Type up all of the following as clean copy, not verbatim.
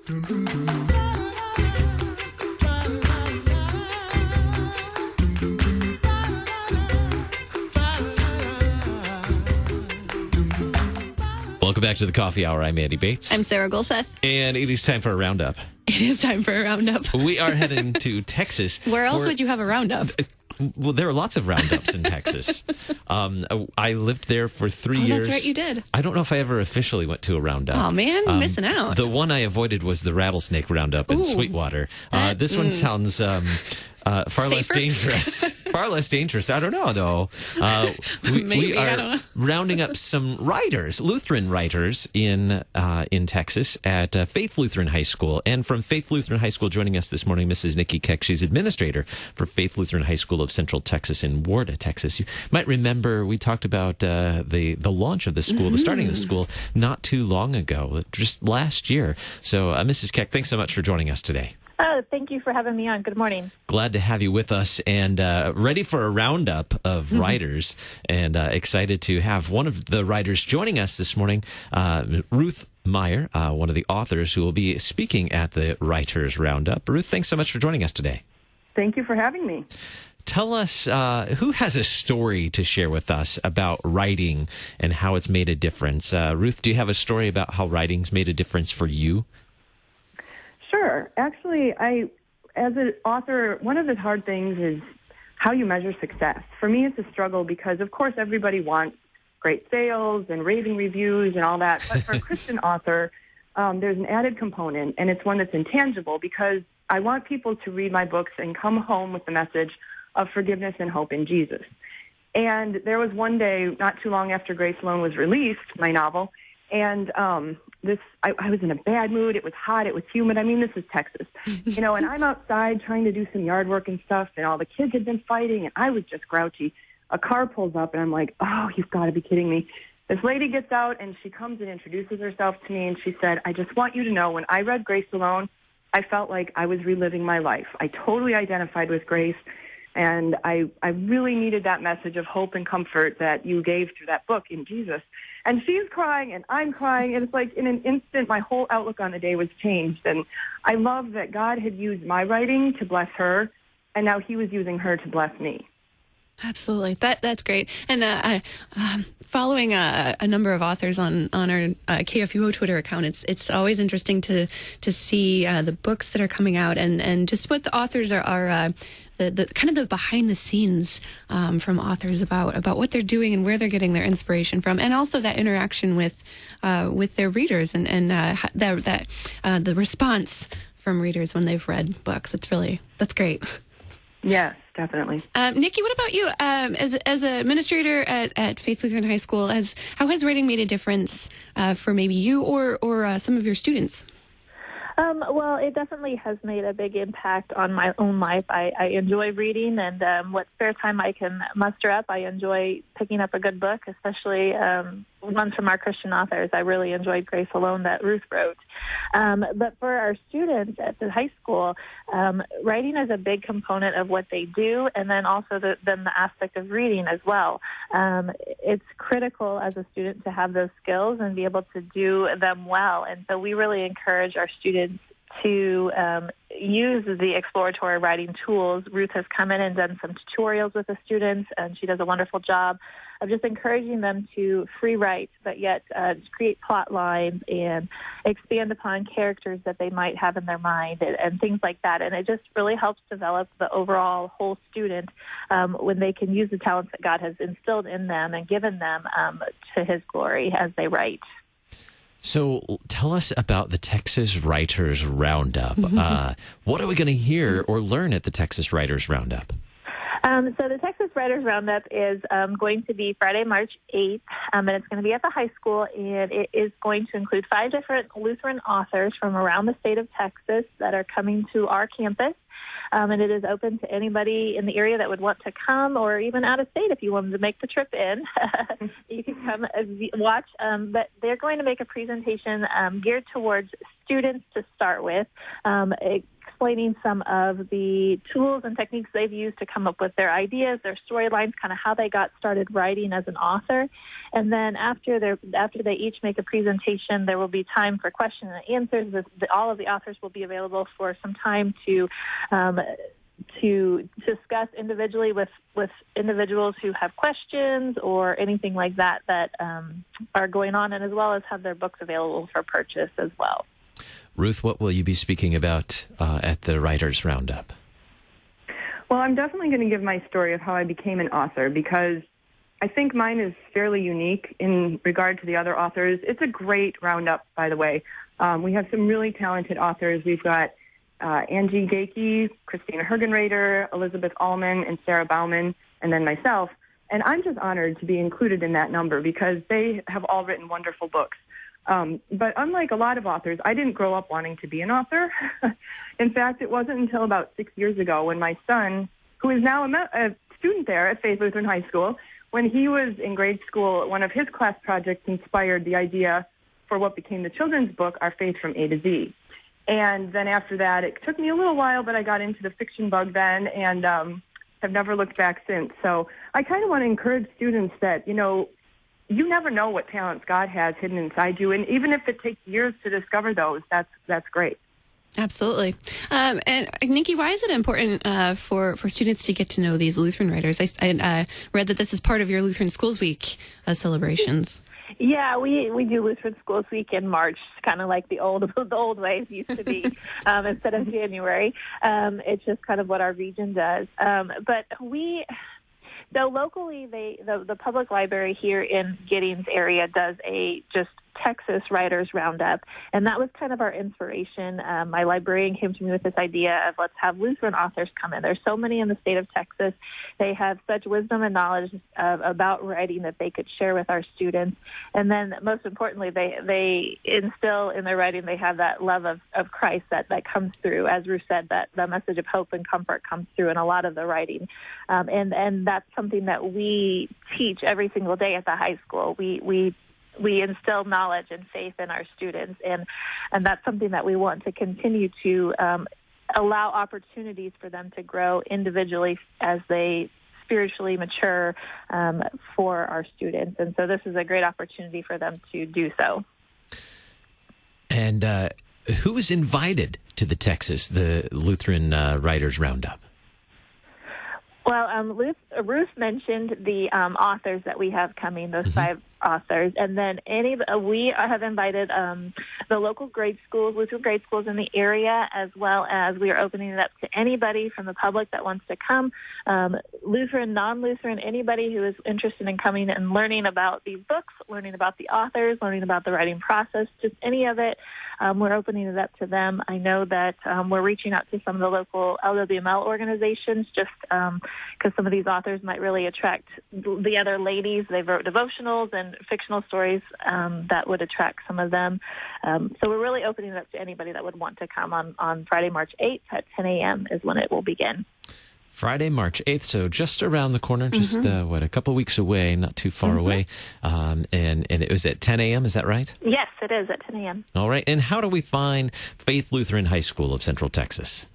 Welcome back to the Coffee Hour. I'm Andy Bates. I'm Sarah Golseth. And it is time for a roundup. It is time for a roundup. We are heading to Texas. Where else would you have a roundup? Well, there are lots of roundups in Texas. I lived there for 3 years. That's right, you did. I don't know if I ever officially went to a roundup. Oh, man, you're missing out. The one I avoided was the rattlesnake roundup in Sweetwater. This one sounds far less dangerous. Far less dangerous. I don't know, though. We are rounding up some writers, Lutheran writers in Texas at Faith Lutheran High School. And from Faith Lutheran High School, joining us this morning, Mrs. Nikki Keck. She's administrator for Faith Lutheran High School of Central Texas in Warda, Texas. You might remember we talked about the launch of the school, the starting of the school, not too long ago, just last year. So, Mrs. Keck, thanks so much for joining us today. Oh, thank you for having me on. Good morning. Glad to have you with us and ready for a roundup of writers and excited to have one of the writers joining us this morning, Ruth Meyer, one of the authors who will be speaking at the Writers Roundup. Ruth, thanks so much for joining us today. Thank you for having me. Tell us, who has a story to share with us about writing and how it's made a difference? Ruth, do you have a story about how writing's made a difference for you? Sure. Actually, as an author, one of the hard things is how you measure success. For me, it's a struggle because, of course, everybody wants great sales and raving reviews and all that. But for a Christian author, there's an added component, and it's one that's intangible because I want people to read my books and come home with the message of forgiveness and hope in Jesus. And there was one day, not too long after Grace Alone was released, my novel, and I was in a bad mood. It was hot. It was humid. I mean, this is Texas, and I'm outside trying to do some yard work and stuff, and all the kids had been fighting, and I was just grouchy. A car pulls up, and I'm like, oh, you've got to be kidding me. This lady gets out, and she comes and introduces herself to me, and she said, I just want you to know, when I read Grace Alone, I felt like I was reliving my life. I totally identified with Grace, and I really needed that message of hope and comfort that you gave through that book in Jesus. And she's crying, and I'm crying, and it's like in an instant, my whole outlook on the day was changed. And I love that God had used my writing to bless her, and now he was using her to bless me. Absolutely. That's great. And following a number of authors on our KFUO Twitter account, it's always interesting to see the books that are coming out and just what the authors are the kind of the behind the scenes from authors about what they're doing and where they're getting their inspiration from, and also that interaction with their readers and the response from readers when they've read books. That's great. Yes, definitely. Nikki, what about you? As an administrator at Faith Lutheran High School, how has writing made a difference for maybe you or some of your students? Well, it definitely has made a big impact on my own life. I enjoy reading, and what spare time I can muster up, I enjoy picking up a good book, especially ones from our Christian authors. I really enjoyed Grace Alone that Ruth wrote. But for our students at the high school, writing is a big component of what they do, and then also the aspect of reading as well. It's critical as a student to have those skills and be able to do them well. And so we really encourage our students to use the exploratory writing tools. Ruth has come in and done some tutorials with the students, and she does a wonderful job of just encouraging them to free write, but yet create plot lines and expand upon characters that they might have in their mind and things like that. And it just really helps develop the overall whole student when they can use the talents that God has instilled in them and given them to his glory as they write. So tell us about the Texas Writers Roundup. What are we going to hear or learn at the Texas Writers Roundup? So the Texas Writers Roundup is going to be Friday, March 8th, and it's going to be at the high school, and it is going to include 5 different Lutheran authors from around the state of Texas that are coming to our campus. And it is open to anybody in the area that would want to come, or even out of state if you wanted to make the trip in. You can come watch. But they're going to make a presentation geared towards students to start with, explaining some of the tools and techniques they've used to come up with their ideas, their storylines, kind of how they got started writing as an author. And then after they each make a presentation, there will be time for questions and answers. All of the authors will be available for some time to discuss individually with individuals who have questions or anything like that are going on, and as well as have their books available for purchase as well. Ruth, what will you be speaking about at the Writers Roundup? Well, I'm definitely going to give my story of how I became an author, because I think mine is fairly unique in regard to the other authors. It's a great roundup, by the way. We have some really talented authors. We've got Angie Gakey, Christina Hergenrader, Elizabeth Allman, and Sarah Bauman, and then myself. And I'm just honored to be included in that number because they have all written wonderful books. But unlike a lot of authors, I didn't grow up wanting to be an author. In fact, it wasn't until about 6 years ago when my son, who is now a student there at Faith Lutheran High School, when he was in grade school, one of his class projects inspired the idea for what became the children's book, Our Faith from A to Z. And then after that, it took me a little while, but I got into the fiction bug then and have never looked back since. So I kind of want to encourage students that, you never know what talents God has hidden inside you. And even if it takes years to discover those, that's great. Absolutely. And Nikki, why is it important for students to get to know these Lutheran writers? I read that this is part of your Lutheran Schools Week celebrations. Yeah, we do Lutheran Schools Week in March, kind of like the old ways used to be, instead of January. It's just kind of what our region does. So locally, the public library here in Giddings area does a just Texas Writers Roundup, and that was kind of our inspiration. My librarian came to me with this idea of let's have Lutheran authors come in. There's so many in the state of Texas. They have such wisdom and knowledge about writing that they could share with our students. And then most importantly, they instill in their writing, they have that love of Christ that comes through. As Ruth said, that the message of hope and comfort comes through in a lot of the writing. And that's something that we teach every single day at the high school. We instill knowledge and faith in our students, and that's something that we want to continue to allow opportunities for them to grow individually as they spiritually mature for our students. And so this is a great opportunity for them to do so. And who was invited to the Lutheran Writers Roundup? Well, Ruth mentioned the authors that we have coming, those 5 authors, and then we have invited the local grade schools, Lutheran grade schools in the area, as well as we are opening it up to anybody from the public that wants to come, Lutheran, non-Lutheran, anybody who is interested in coming and learning about these books, learning about the authors, learning about the writing process, just any of it. We're opening it up to them. I know that we're reaching out to some of the local LWML organizations just because some of these authors might really attract the other ladies. They wrote devotionals and fictional stories that would attract some of them. So we're really opening it up to anybody that would want to come on Friday, March 8th at 10 a.m. is when it will begin. Friday, March 8th, so just around the corner, just, a couple weeks away, not too far away. And it was at 10 a.m., is that right? Yes, it is at 10 a.m. All right, and how do we find Faith Lutheran High School of Central Texas?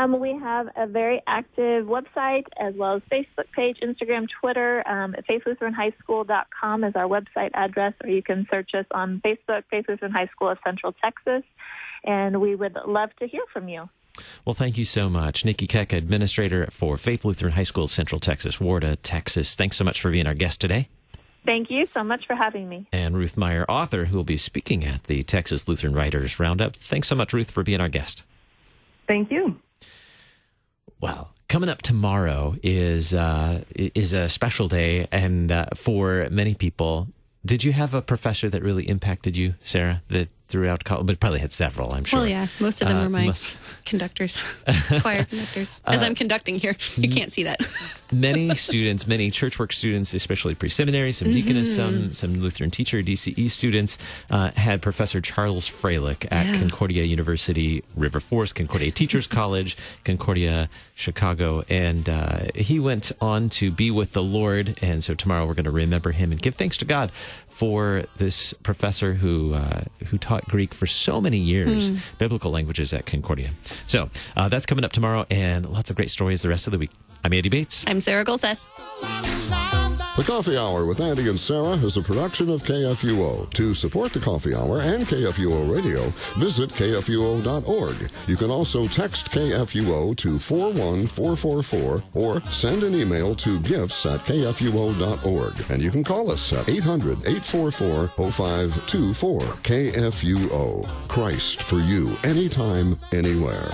We have a very active website as well as Facebook page, Instagram, Twitter. FaithLutheranHighSchool.com is our website address, or you can search us on Facebook, Faith Lutheran High School of Central Texas, and we would love to hear from you. Well, thank you so much. Nikki Keck, Administrator for Faith Lutheran High School of Central Texas, Warda, Texas. Thanks so much for being our guest today. Thank you so much for having me. And Ruth Meyer, author, who will be speaking at the Texas Lutheran Writers Roundup. Thanks so much, Ruth, for being our guest. Thank you. Well, coming up tomorrow is a special day, and for many people, did you have a professor that really impacted you, Sarah, that throughout college? But probably had several, I'm sure. Well, yeah, most of them were my conductors, choir conductors. As I'm conducting here, you can't see that. Many students, many church work students, especially pre-seminary, some deaconess, some Lutheran teacher, DCE students, had Professor Charles Freilich at Concordia University, River Forest, Concordia Teachers College, Concordia, Chicago, and he went on to be with the Lord. And so tomorrow we're going to remember him and give thanks to God for this professor who taught Greek for so many years, biblical languages at Concordia. So that's coming up tomorrow, and lots of great stories the rest of the week. I'm Andy Bates. I'm Sarah Golseth. The Coffee Hour with Andy and Sarah is a production of KFUO. To support the Coffee Hour and KFUO Radio, visit KFUO.org. You can also text KFUO to 41444 or send an email to gifts@KFUO.org. And you can call us at 800-844-0524. KFUO. Christ for you, anytime, anywhere.